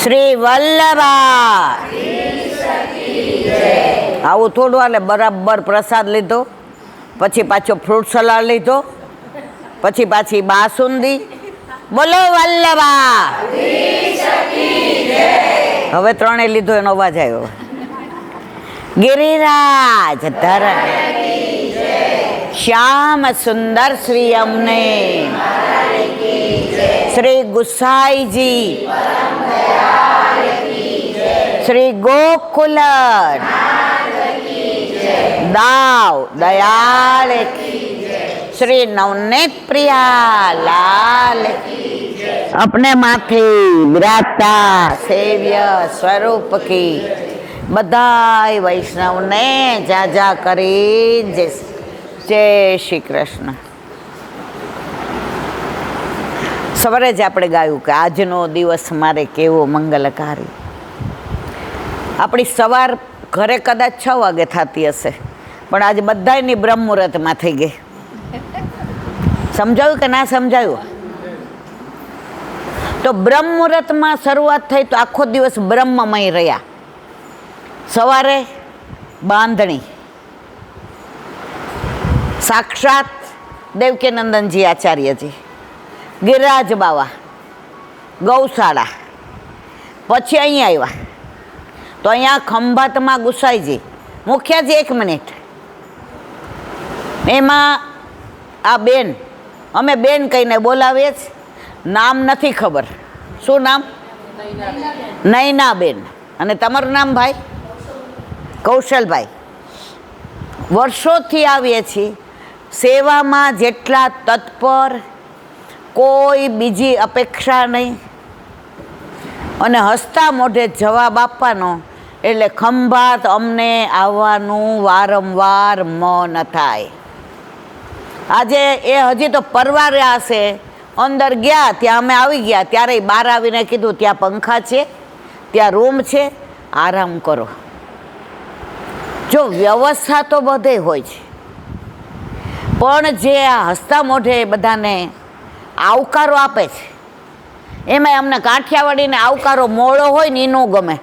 શ્રી વલ્લભા. આવું થોડું હાલે. બરાબર પ્રસાદ લીધો, પછી પાછો ફ્રૂટ સલાડ લીધો, પછી પાછી બાસુંદી. બોલો વલ્લભા. હવે ત્રણે લીધો એનો અવાજ આવ્યો. ગિરિરાજ ધરણ શ્યામ સુંદર શ્રી અમને શ્રી ગુસાઈજી શ્રી ગોકુલ દાવ દયાળ શ્રી નવનેત પ્રિયા લાલ अपने माथी विराजता सेव्य स्वरूप की बधाई वैष्णव ने जाजा કરી જય શ્રી કૃષ્ણ. સવારે જ આપણે ગાયું કે આજનો દિવસ મારે કેવો મંગલકારી. આપણી સવાર ઘરે કદાચ 6 વાગે થતી હશે, પણ આજે બધાયની બ્રહ્મ મુહૂર્તમાં થઈ ગઈ. સમજાયું કે ના સમજાયું? તો બ્રહ્મ મુહૂર્તમાં શરૂઆત થઈ તો આખો દિવસ બ્રહ્મમય રહ્યા. સવારે બાંધણી, સાક્ષાત દેવકીનંદનજી આચાર્યજી, ગિરિરાજ બાવા, ગૌશાળા. પછી અહીંયા આવ્યા તો અહીંયા ખંભાતમાં ગુસાઈજી, મુખ્યજી 1 મિનિટ. એમાં આ બેન, અમે બેન કહીને બોલાવીએ જ, નામ નથી ખબર. શું નામ? નૈનાબેન. અને તમારું નામ ભાઈ? કૌશલભાઈ. વર્ષોથી આવીએ છીએ સેવામાં, જેટલા તત્પર, કોઈ બીજી અપેક્ષા નહીં, અને હસતા મોઢે જવાબ આપવાનો. એટલે ખંભાત અમને આવવાનું વારંવાર મન થાય. આજે એ હજી તો પરવાર્યા હશે, અંદર ગયા ત્યાં અમે આવી ગયા, ત્યારે બહાર આવીને કીધું ત્યાં પંખા છે, ત્યાં રૂમ છે, આરામ કરો. જો વ્યવસ્થા તો બધે હોય છે, પણ જે આ હસતા મોઢે બધાને આવકારો આપે છે, એમાં અમને કાઠિયાવાડીને આવકારો મોળો હોય ને એ ન ગમે.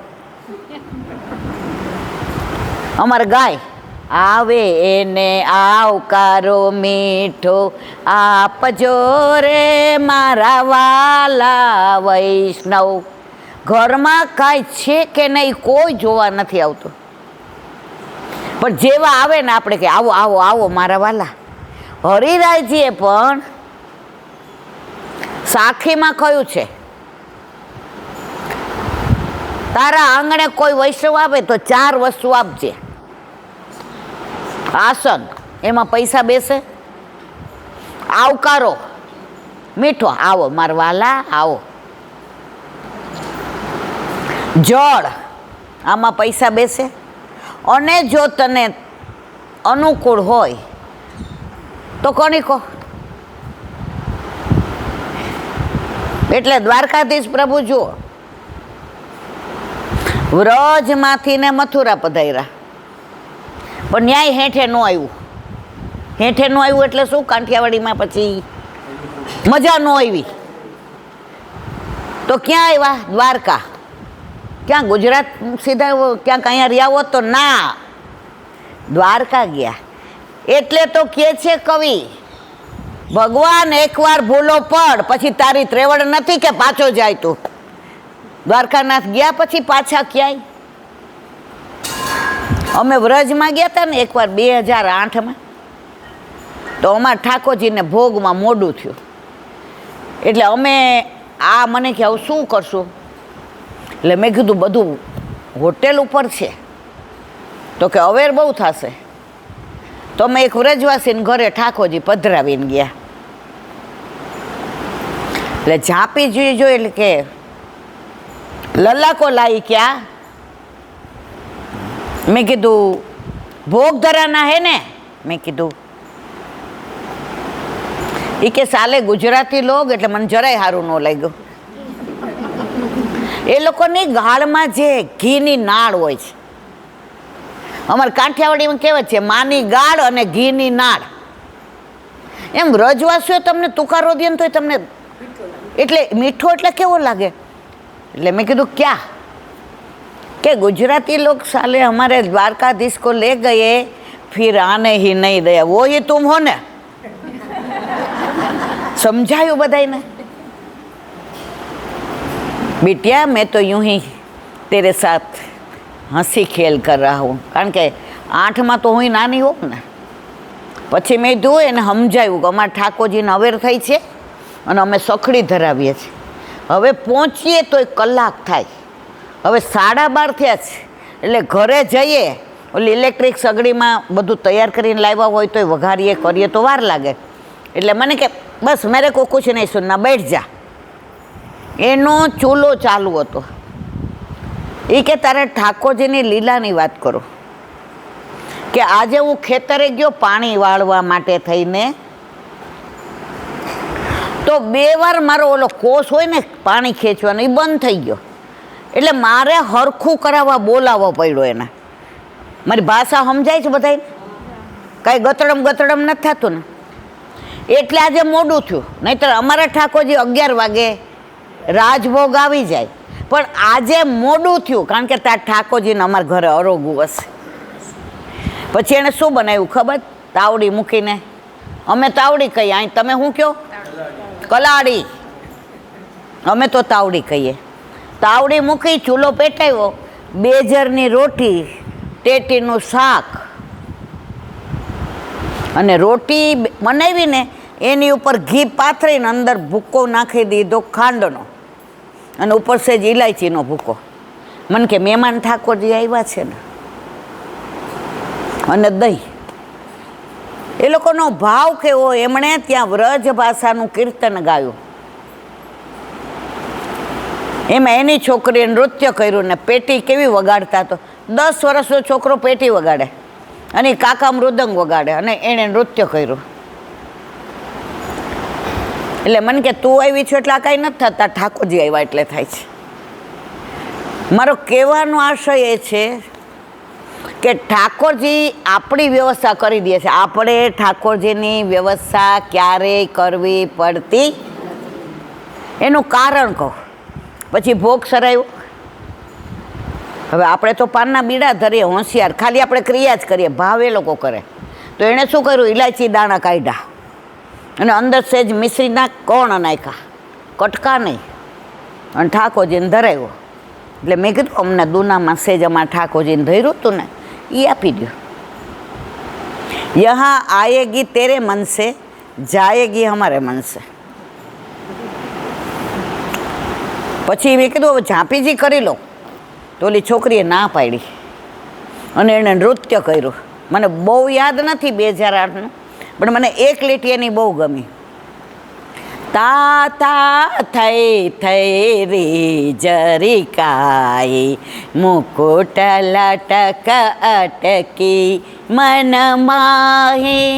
અમારે ગાય આવે એને આવકારો મીઠો આપજો રે મારા વાલા વૈષ્ણવ. ઘરમાં કાંઈ છે કે નહીં કોઈ જોવા નથી આવતું, પણ જેવા આવે ને આપણે કે આવો આવો આવો મારા વાલા. હરિરાયજીએ પણ સાખીમાં કહ્યું છે, તારા આંગણે કોઈ વૈષ્ણવ આવે તો 4 વસ્તુ આપજે. આસન, એમાં પૈસા બેસે. આવકારો મીઠો, આવો મારા વાલા આવો. જળ, આમાં પૈસા બેસે. અને જો તને અનુકૂળ હોય તો કોની કહો. એટલે દ્વારકાધીશ પ્રભુ જુઓ, વ્રજમાંથી ને મથુરા પધાર્યા, પણ ન્યાય હેઠે ન આવ્યું. હેઠે ન આવ્યું એટલે શું? કાઠિયાવાડીમાં પછી મજા ન આવી. તો ક્યાં આવ્યા? દ્વારકા. ક્યાં ગુજરાત સીધા ક્યાંક અહીંયા રહ્યા હોત તો ના, દ્વારકા ગયા. એટલે તો કહે છે કવિ, ભગવાન એકવાર ભૂલો પડ પછી તારી ત્રેવડ નથી કે પાછો જાય તું. દ્વારકાનાથ ગયા પછી પાછા ક્યાંય. અમે વ્રજમાં ગયા હતા ને એકવાર 2008માં, તો અમારા ઠાકોરજીને ભોગમાં મોડું થયું. એટલે અમે મને કે હવે શું કરશું? એટલે મેં કીધું બધું હોટેલ ઉપર છે તો કે અવેર બહુ થશે. તો અમે એક વ્રજવાસીને ઘરે ઠાકોરજી પધરાવીને ગયા. એટલે ઝાંપી જોઈ એટલે કે લલ્લાકો લાઈ ક્યાં? મેં કીધું ભોગ ધરાના હે ને? મેં કીધું. એ કે સાલે ગુજરાતી લોગ, એટલે મને જરાય સારું ન લાગ્યું. એ લોકોની ગાળમાં જે ઘીની નાળ હોય છે, અમારે કાઠિયાવાડીમાં કહેવત છે માની ગાળ અને ઘીની નાળ. એમ વ્રજવાસીઓ તમને તુકારો દે ને તો તમને એટલે મીઠો એટલે કેવો લાગે? એટલે મેં કીધું ક્યાં? કે ગુજરાતી लोग साले हमारे द्वारकाधीश को ले गए, फिर आने ही नहीं दिया, वो ही तुम हो ने? समझाયું બધાને? बिटिया मैं तो यूं ही तेरे साथ हंसी खेल कर रहा हूँ, કારણ કે 8માં તો હું નાની હોઉં ને. પછી મેં જોયું એને સમજાયું કે અમારા ઠાકોરજીને અવેર થઈ છે અને અમે સખડી ધરાવીએ છીએ. હવે પહોંચીએ તો 1 કલાક થાય. હવે 12:30 થયા છે એટલે ઘરે જઈએ ઓલી ઇલેક્ટ્રિક સગડીમાં બધું તૈયાર કરીને લાવ્યા હોય તો વઘારીએ કરીએ તો વાર લાગે. એટલે મને કે બસ મેરે કો કુછ નહીં સુનના, બેઠ જા. એનો ચૂલો ચાલુ હતો. એ કે તારે ઠાકોરજીની લીલાની વાત કરો કે આજે હું ખેતરે ગયો પાણી વાળવા માટે થઈને, તો 2 વાર મારો ઓલો કોસ હોય ને પાણી ખેંચવાનો એ બંધ થઈ ગયો. એટલે મારે હરખું કરાવવા બોલાવવો પડ્યો એને. મારી ભાષા સમજાય છે બધાને? કાંઈ ગતડમ નથી થતું ને? એટલે આજે મોડું થયું. નહીંતર અમારા ઠાકોરજી 11 વાગે રાજભોગ આવી જાય, પણ આજે મોડું થયું કારણ કે તાર ઠાકોરજીને અમારા ઘરે અરોગું હશે. પછી એણે શું બનાવ્યું ખબર? તાવડી મૂકીને, અમે તાવડી કહીએ, અહીં તમે શું કહો? કલાડી. અમે તો તાવડી કહીએ. તાવડી મૂકી, ચૂલો પેટાવ્યો, 2 જરની રોટી, ટેટીનું શાક અને રોટી બનાવીને એની ઉપર ઘી પાથરીને અંદર ભૂકો નાખી દીધો ખાંડનો અને ઉપર સેજ ઇલાયચીનો ભૂકો. મને કે મહેમાન ઠાકોરજી આવ્યા છે ને. અને દહીં. એ લોકોનો ભાવ કેવો! એમણે ત્યાં વ્રજ ભાષાનું કીર્તન ગાયું. એમાં એની છોકરીએ નૃત્ય કર્યું ને પેટી કેવી વગાડતા. તો 10 વર્ષનો છોકરો પેટી વગાડે અને કાકા મૃદંગ વગાડે અને એણે નૃત્ય કર્યું. એટલે મને કે તું આવી છો એટલે આ કાંઈ નથી થતા, ઠાકોરજી આવ્યા એટલે થાય છે. મારો કહેવાનો આશય એ છે કે ઠાકોરજી આપણી વ્યવસ્થા કરી દે છે. આપણે ઠાકોરજીની વ્યવસ્થા ક્યારેય કરવી પડતી. એનું કારણ કહું, પછી ભોગ સરાયો. હવે આપણે તો પાનના બીડા ધરીએ, હોશિયાર, ખાલી આપણે ક્રિયા જ કરીએ, ભાવ એ લોકો કરે. તો એણે શું કર્યું? ઇલાયચી દાણા કાઢ્યા અને અંદર સેજ મિશ્રીના કોણ નાખ્યા, કટકા નહીં, અને ઠાકોરજીને ધરાવ્યો. એટલે મેં કીધું અમને દુનામાં સેજ અમારા ઠાકોરજીને ધર્યું હતું ને એ આપી દો. યહાં આયેગી તેરે મન સે, જાયેગી હમારે મન સે. પછી મેં કીધું હવે ઝાંપીજી કરી લો. તો ઓલી છોકરીએ ના પાડી અને એણે નૃત્ય કર્યું. મને બહુ યાદ નથી 2008નું, પણ મને એક લીટી એની બહુ ગમી. તાતા થઈ થઈ રે જરિકાઈ, મુકુટ લટક અટકી મન માહી,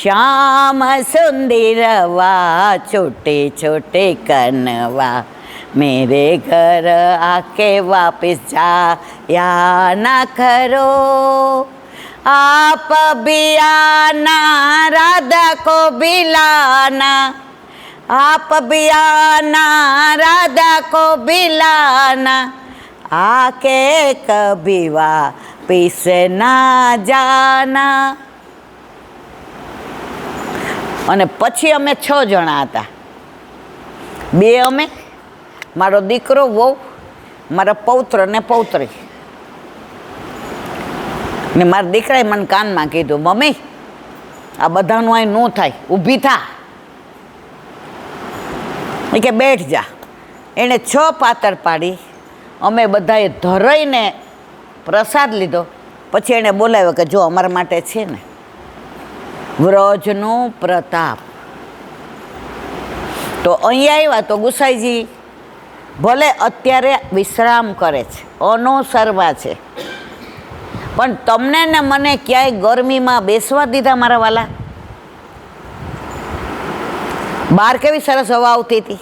શ્યામ સુંદરવા છોટે છોટે કનવા, मेरे घर आके वापस जाया ना करो, आप भी आना राधा को बिलाना, आप भी आना राधा को बिलाना, आके कभी वापस ना जाना. અને પછી અમે 6 જણા હતા. 2 અમે, મારો દીકરો, વહુ, મારા પૌત્ર ને પૌત્રી. ને મારા દીકરાએ મને કાનમાં કીધું, મમ્મી આ બધાનું અહીં ન થાય, ઊભી થા. એ કે બેઠ જા. એણે 6 પાતર પાડી. અમે બધાએ ધરાઈને પ્રસાદ લીધો. પછી એણે બોલાવ્યો કે જો અમારા માટે છે ને વ્રજનો પ્રતાપ. તો અહીંયા આવ્યા તો ગુસાઈજી ભલે અત્યારે વિશ્રામ કરે છે, અનોસરવા છે, પણ તમને ને મને ક્યાંય ગરમીમાં બેસવા દીધા મારા વાલા? બહાર કેવી સરસ હવા આવતી હતી.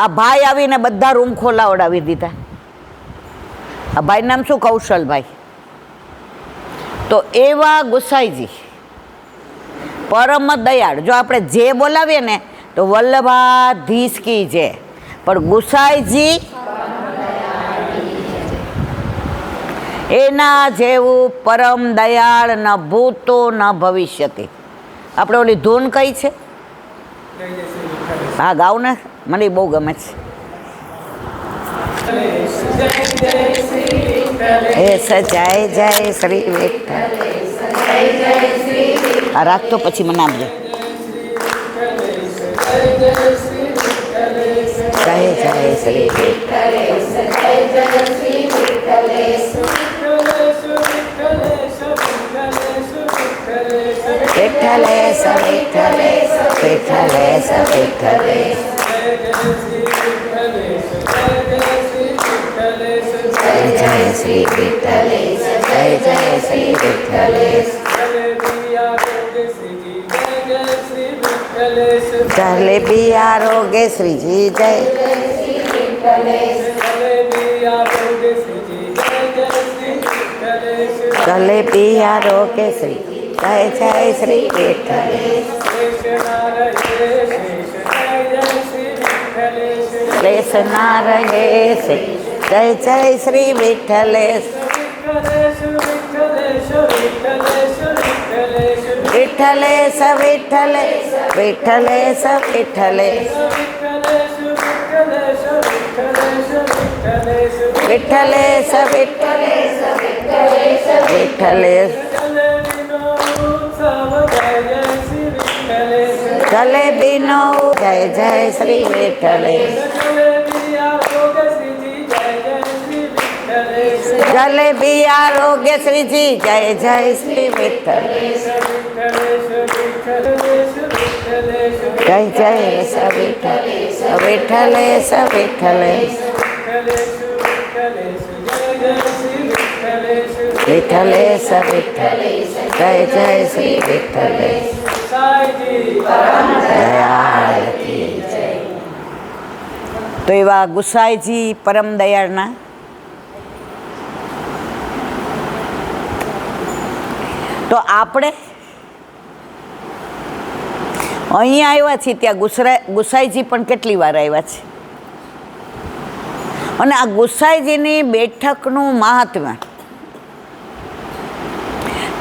આ ભાઈ આવીને બધા રૂમ ખોલાવડાવી દીધા. આ ભાઈ નામ શું? કૌશલભાઈ. તો એવા ગુસાઈજી પરમ દયાળ. જો આપણે જે બોલાવીએ ને તો વલ્લભાધીશ કી જય, પણ ગુસાઈજી એના જેવું પરમ દયાળ ન ભૂતો ન ભવિષ્યતિ. આપણે ઓલી ધૂન કઈ છે? હા ગાવ ને, મને બહુ ગમે છે. હે સજાય જય શ્રી વિઠ્ઠલ. આ રાખતો પછી મને આપજો. જય જય શ્રી વિઠ્ઠલ. વિઠ્ઠલેશ વિઠ્ઠલેશ વિઠ્ઠલેશ વિઠ્ઠલેશ. જય જય શ્રી વિઠ્ઠલેશ જય જય શ્રી વિઠ્ઠલેશ. જલેબી આરોગ્ય શ્રીજી જય. જલેબી આરોગ્ય શ્રી જય જય શ્રી વિઠ્ઠલેશ. ક્લેશ ના રહે છે જય જય શ્રી વિઠ્ઠલેશ. વિઠ્ઠલેશ વિઠ્ઠલેશ વિઠ્ઠલેશ વિઠ્ઠલેશ. વિઠ્ઠલેશ વિઠ્ઠલેશ વિઠ્ઠલેશ. જલેબીનો જય જય શ્રી વિઠ્ઠલેશ. જલેબી આરોગ્ય શ્રીજી જય જય શ્રી વિઠ્ઠલેશ. જય જય વિઠ્ઠલેશ વિઠ્ઠલેશ વિઠ્ઠલેશ. વિઠ્ઠલેશ વિઠ્ઠલેશ જય જય શ્રી વિઠ્ઠલેશ. તો એવા ગુસાઈજી પરમ દયાળના તો આપણે અહીંયા આવ્યા છીએ ત્યાં ગુસાઈજી પણ કેટલી વાર આવ્યા છે. અને આ ગુસાઈજીની બેઠકનું મહાત્મ્ય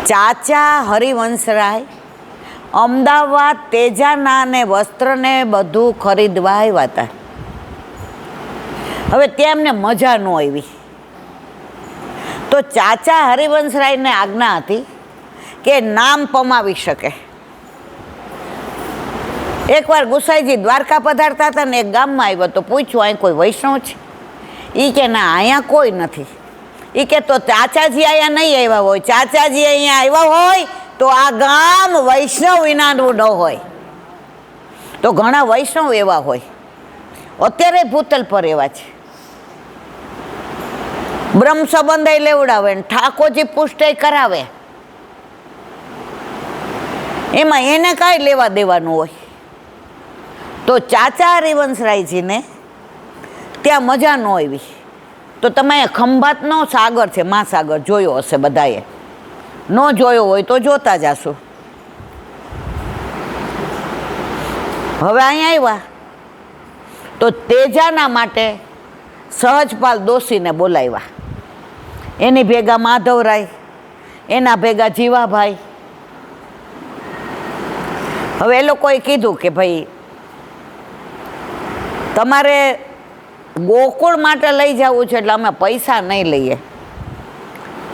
ચાચા હરિવંશરાય અમદાવાદ તેજાના ને વસ્ત્રને બધું ખરીદવા આવ્યા હતા. હવે ત્યાં એમને મજા ન આવી તો ચાચા હરિવંશરાયને આજ્ઞા હતી કે નામ પમાવી શકે. એકવાર ગુસાઈજી દ્વારકા પધારતા હતા ને એક ગામમાં આવ્યો તો પૂછ્યું અહીં કોઈ વૈષ્ણવ છે? એ કે ના અહીંયા કોઈ નથી. એ કે તો ચાચાજી અહીંયા નહીં આવ્યા હોય. ચાચાજી અહીંયા આવ્યા હોય તો આ ગામ વૈષ્ણવ વિનાનું ન હોય. તો ઘણા વૈષ્ણવ એવા હોય, અત્યારે ભૂતલ પર એવા છે. બ્રહ્મ સંબંધ લેવડાવે ને ઠાકોરજી પુષ્ટય કરાવે, એમાં એને કાંઈ લેવા દેવાનું હોય. તો ચાચા હરિવંશરાયજીને ત્યાં મજા ન આવી. તો તમે ખંભાતનો સાગર છે, મહાસાગર જોયો હશે બધાએ. ન જોયો હોય તો જોતા જશો. હવે અહીંયા આવ્યા તો તેજાના માટે સહજપાલ દોશીને બોલાવ્યા. એની ભેગા માધવરાય, એના ભેગા જીવાભાઈ. હવે એ લોકોએ કીધું કે ભાઈ તમારે ગોકુળ માટે લઈ જવું છે એટલે અમે પૈસા નહીં લઈએ.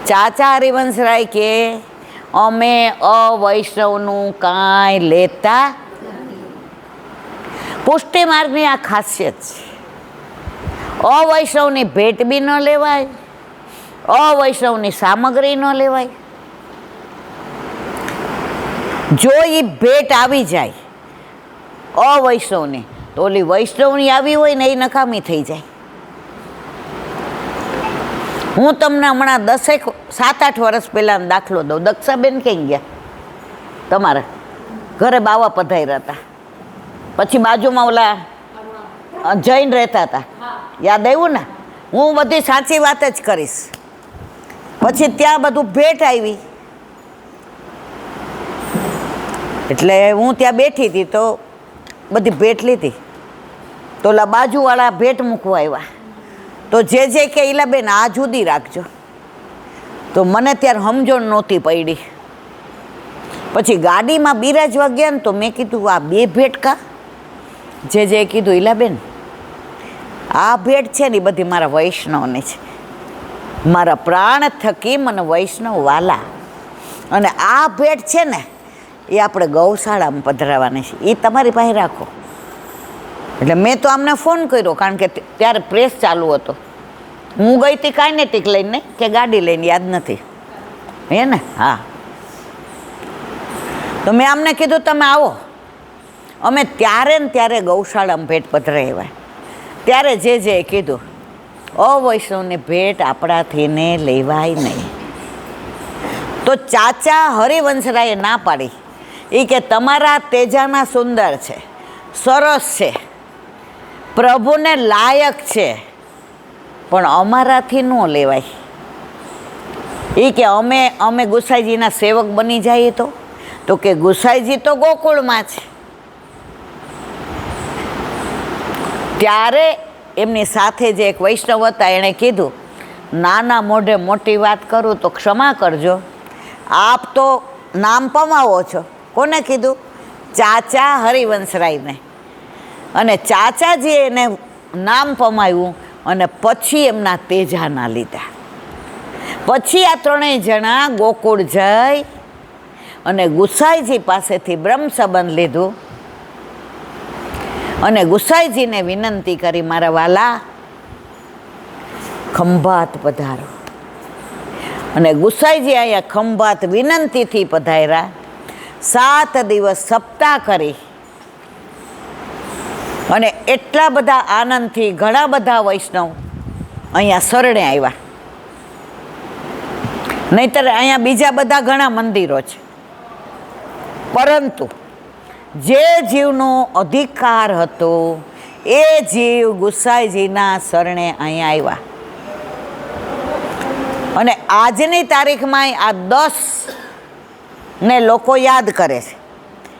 ચાચા હરિવંશરાય કે અમે અવૈષ્ણવનું કાંઈ લેતા. પુષ્ટિ માર્ગની આ ખાસિયત છે. અવૈષ્ણવની ભેટ બી ન લેવાય, અવૈષ્ણવની સામગ્રી ન લેવાય. જો એ ભેટ આવી જાય અવૈષ્ણવની તો ઓલી વૈષ્ણવની આવી હોય ને એ નકામી થઈ જાય. હું તમને હમણાં 7-8 વર્ષ પહેલાં દાખલો દઉં. દક્ષાબેન ક્યાં ગયા? તમારા ઘરે બાવા પધાર્યા હતા. પછી બાજુમાં ઓલા જૈન રહેતા હતા, યાદ આવ્યું ને? હું બધી સાચી વાત જ કરીશ. પછી ત્યાં બધું ભેટ આવી એટલે હું ત્યાં બેઠી હતી તો બધી ભેટ લીધી. તો ઓલા બાજુવાળા ભેટ મૂકવા આવ્યા, તો જે કે ઈલાબેન આ જુદી રાખજો. તો મને ત્યારે સમજણ નહોતી પડી. પછી ગાડીમાં બિરાજવા ગયા ને તો મેં કીધું આ 2 ભેટ કા? જે કીધું ઈલાબેન આ ભેટ છે ને એ બધી મારા વૈષ્ણવની છે, મારા પ્રાણ થકી મને વૈષ્ણવ વાલા, અને આ ભેટ છે ને એ આપણે ગૌશાળામાં પધરાવવાની છે, એ તમારી પાસે રાખો. એટલે મેં તો આમને ફોન કર્યો, કારણ કે ત્યારે પ્રેસ ચાલુ હતો. હું ગઈ હતી કાઇનેટિક લઈને કે ગાડી લઈને યાદ નથી, હે ને? હા. તો મેં આમને કીધું તમે આવો. અમે ત્યારે ને ત્યારે ગૌશાળામાં ભેટ પધરાવ્યા. ત્યારે જે કીધું અવૈષ્ણવની ભેટ આપણાથી ને લેવાય નહીં. તો ચાચા હરિવંશરાયે ના પાડી. એ કે તમારા તેજાના સુંદર છે, સરસ છે, પ્રભુને લાયક છે, પણ અમારાથી ન લેવાય. એ કે અમે ગુસાઈજીના સેવક બની જઈએ તો કે ગુસાઈજી તો ગોકુળમાં છે. ત્યારે એમની સાથે જે એક વૈષ્ણવ હતા એણે કીધું, નાના મોઢે મોટી વાત કરું તો ક્ષમા કરજો, આપ તો નામ પમાવો છો. કોને કીધું? ચાચા હરિવંશરાયને. અને ચાચાજી એને નામ પમાવ્યું અને પછી એમના તેજાના લીધા. પછી આ 3 જણા ગોકુળ જઈ અને ગુસાઈજી પાસેથી બ્રહ્મ સંબંધ લીધું અને ગુસાઈજીને વિનંતી કરી, મારા વાલા ખંભાત પધારો. અને ગુસાઈજી અહીંયા ખંભાત વિનંતીથી પધાર્યા. 7 દિવસ સપ્તાહ કરી અને એટલા બધા આનંદથી ઘણા બધા વૈષ્ણવ અહીંયા શરણે આવ્યા. નહીંતર અહીંયા બીજા બધા ઘણા મંદિરો છે, પરંતુ જે જીવનો અધિકાર હતો એ જીવ ગુસાઈજીના શરણે અહીંયા આવ્યા. અને આજની તારીખમાં આ 10 ને લોકો યાદ કરે છે.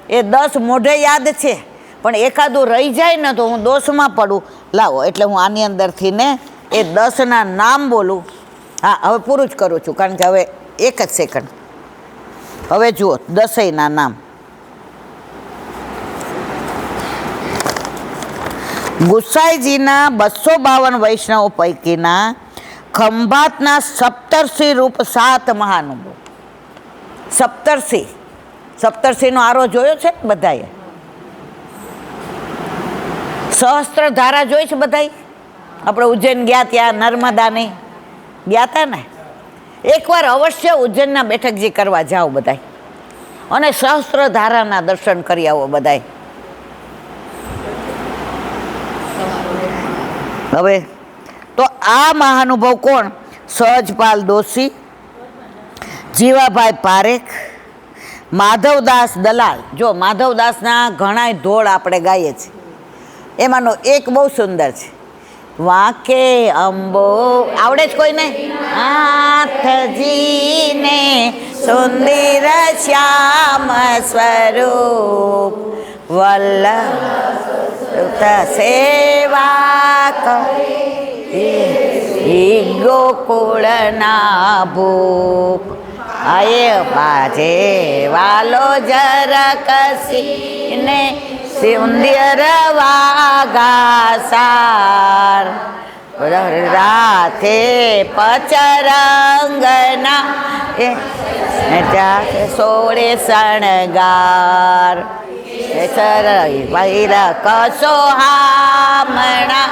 એ 10 મોઢે યાદ છે, પણ એકાદું રહી જાય ને તો હું દોષમાં પડું. લાવો, એટલે હું આની અંદરથી ને એ 10ના નામ બોલું. હા, હવે પૂરું જ કરું છું, કારણ કે હવે 1 જ સેકન્ડ. હવે જુઓ 10ના નામ. ગુસાઈજીના 252 વૈષ્ણવ પૈકીના ખંભાતના સપ્તર્ષિ રૂપ 7 મહાનુભાવ. સપ્તર્ષિનો આરો જોયો છે બધાએ? સહસ્ત્રધારા જોઈ છે બધાએ? આપણે ઉજ્જૈન ગયા ત્યાં નર્મદાની ગયા હતા ને, એકવાર અવશ્ય ઉજ્જૈનના બેઠકજી કરવા જાઓ બધાએ, અને સહસ્ત્રધારાના દર્શન કરી આવો બધાએ. હવે તો આ મહાનુભાવ કોણ? સહજપાલ દોશી, જીવાભાઈ પારેખ, માધવદાસ દલાલ. જો માધવદાસના ઘણાય ધોળ આપણે ગાઈએ છીએ, એમાંનો એક બહુ સુંદર છે, વાંકે અંબો. આવડે જ કોઈને? નાથજીને સુંદર શ્યામ સ્વરૂપ વલ્લભ સેવા કરી ગોકુળના ભૂપ. આયે બાજે વાલો જરાકસીને સુંદર વાગાસાર રાતે પચરંગના સોળે શણગાર કસો હામણા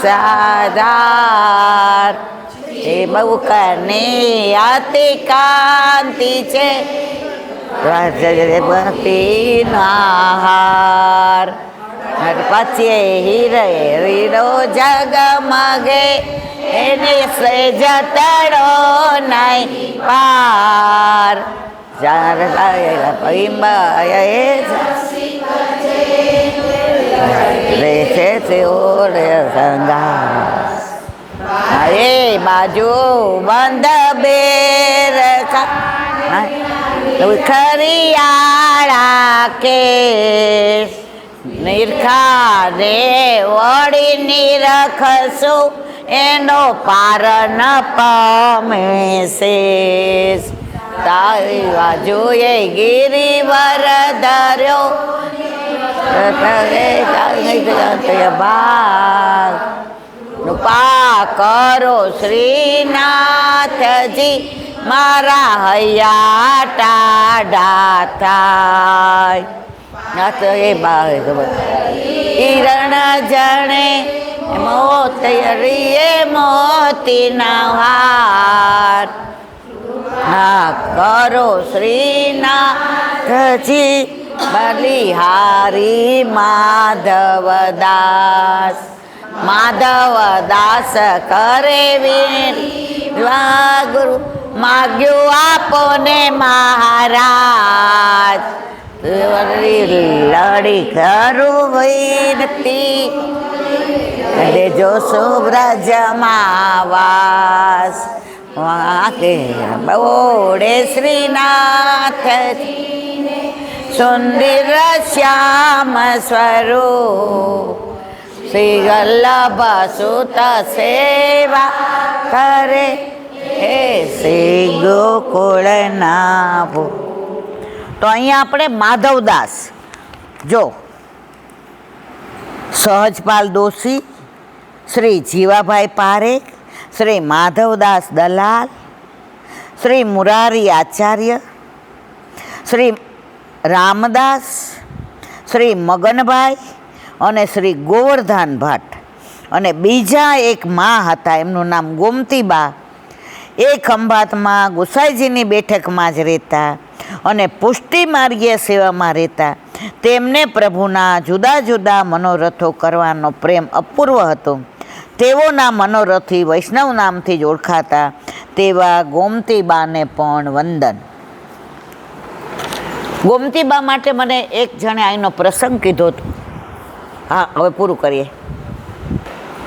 સાધાર. એ બહુ કને અતિ કાંતિ છે હાર. પછી હીરો જગમગે એને જતડો નહીં પાર. અરે બાજુ બંધ બેર ખરિયાળા કેસ નિરખા રે વળી નિરખશું એનો પાર ન પામે શેષ. તારી બાજુએ ગિરિવર ધર્યો ભાગ કૃપા કરો શ્રીનાથજી મારા હૈયા ટાઢા થાય. નાથ એ બા હિરણ જણે મોતરીએ મોતીના હાર. ના કરો શ્રીનાથજી બલિહારી માધવદાસ. માધવદાસ કરે ગુરુ માગ્યું આપોને મહારાજ. લડી કરું વિનતી દેજો શુભ્રજમાં વાસ. વાકે બોડે શ્રીનાથ સુંદર શ્યામ સ્વરૂપ. શ્રી વલ્લભ સુત સેવા કરે હે શ્રી ગોકુળના ભો. તો અહીંયા આપણે માધવદાસ જો સહજપાલ દોશી, શ્રી જીવાભાઈ પારેખ, શ્રી માધવદાસ દલાલ, શ્રી મુરારી આચાર્ય, શ્રી રામદાસ, શ્રી મગનભાઈ અને શ્રી ગોવર્ધન ભટ્ટ અને બીજા એક મા હતા એમનું નામ ગોમતીબા. એ ખંભાતમાં ગુસાઈજીની બેઠકમાં જ રહેતા અને પુષ્ટિ માર્ગીય સેવામાં રહેતા. તેમને પ્રભુના જુદા જુદા મનોરથો કરવાનો પ્રેમ અપૂર્વ હતો. તેઓના મનોરથી વૈષ્ણવ નામથી જ ઓળખાતા તેવા ગોમતીબાને પણ વંદન. ગોમતીબા માટે મને એક જણે અહીંનો પ્રસંગ કીધો હતો. હા, હવે પૂરું કરીએ.